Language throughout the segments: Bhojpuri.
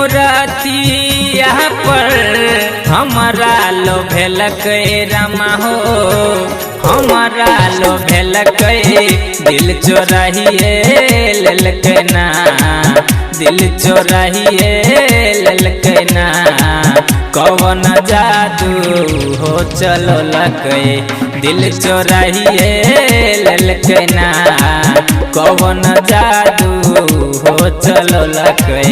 मुरातिया पर हमारा लो भेलक रामा हो, हमारा लो भेलक दिल चोराहिए लेलक ना, दिल चोराहिए लेलक ना। कौन जादू हो चलो लकै दिल चोराहिए लेलक ना, कौन जादू हो चलो लकै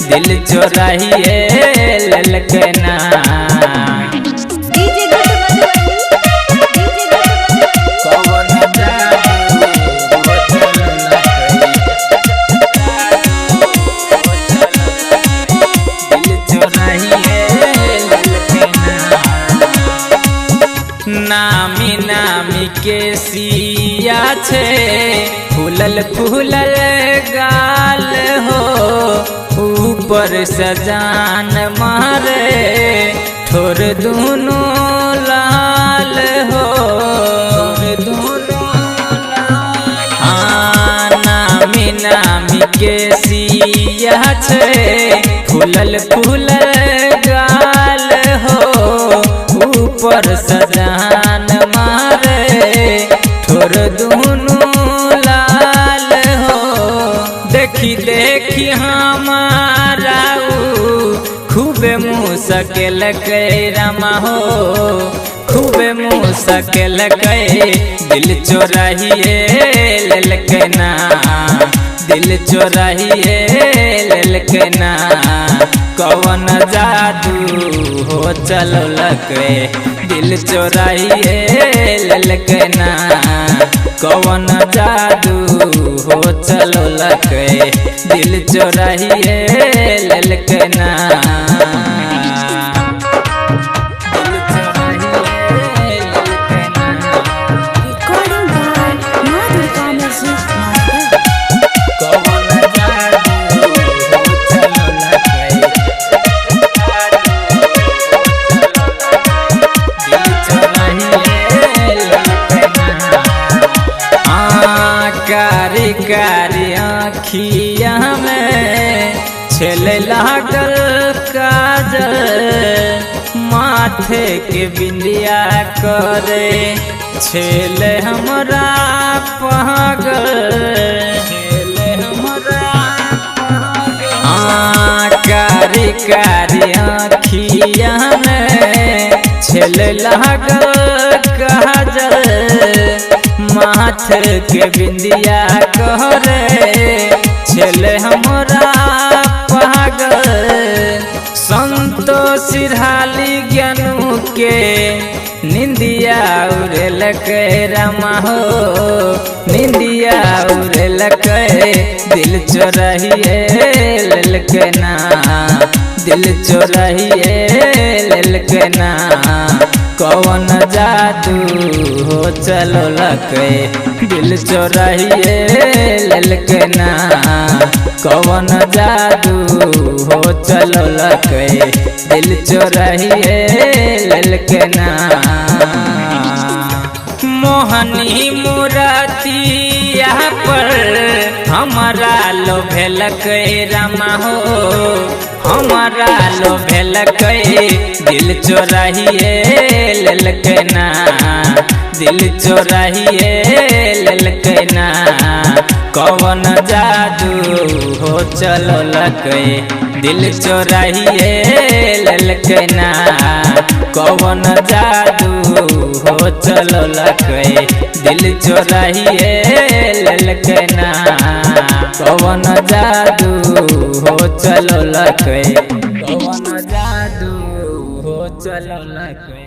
दिल चोराहिए लेलक ना। नामी नामी के सिया छे फूलल फूलल गाल हो, ऊपर सजान मारे ठोर दोनों लाल हो, नामी नामी के सिया छे फूलल फूलल गाल हो, ऊपर सजान मारे ठोर दोनों लाल हो। देखी देखी हमारा खूबे मुँह सकेल रामा हो, खूबे मुँह सकेल दिल चोराहिए लेलक ना, दिल चोराहिए लेलक ना। कौन जादू हो चलो लकै दिल चोराहिए लेलक ना, कौन जादू हो चलो लकै दिल चोराहिए लेलक ना। कारी कारी आँखिया में छेल लागल काजल, माथे के बिंदिया करे छेल हमरा पागल, कारी कारी आँखिया में छेल लागल काजल, माथ के बिंदिया करे छेल हमरा पागल। संतोष सिरहाली ज्ञानू के निंदिया उड़ेलक रामा हो, निंदिया उड़ेलक दिल चोराहिए लेलक ना, दिल चोराहिए लेलक ना। कौन जादू हो चलो लकै दिल चोराहिए लेलक ना, कौन जादू हो चलो लकै दिल चोराहिए लेलक ना। मोहनी मुरातिया पर हमारा लो भेलक रामा हो, हमारा लो भेलक दिल चोराहिए लेलक ना, दिल चोराहिए लेलक ना। कौन जादू हो चलो लकै दिल चोराहिए लेलक ना, कौन जादू हो चलो लकै दिल चोराहिए लेलक ना, कौन जादू हो चलो लकै, कौन जादू हो चलो लकै।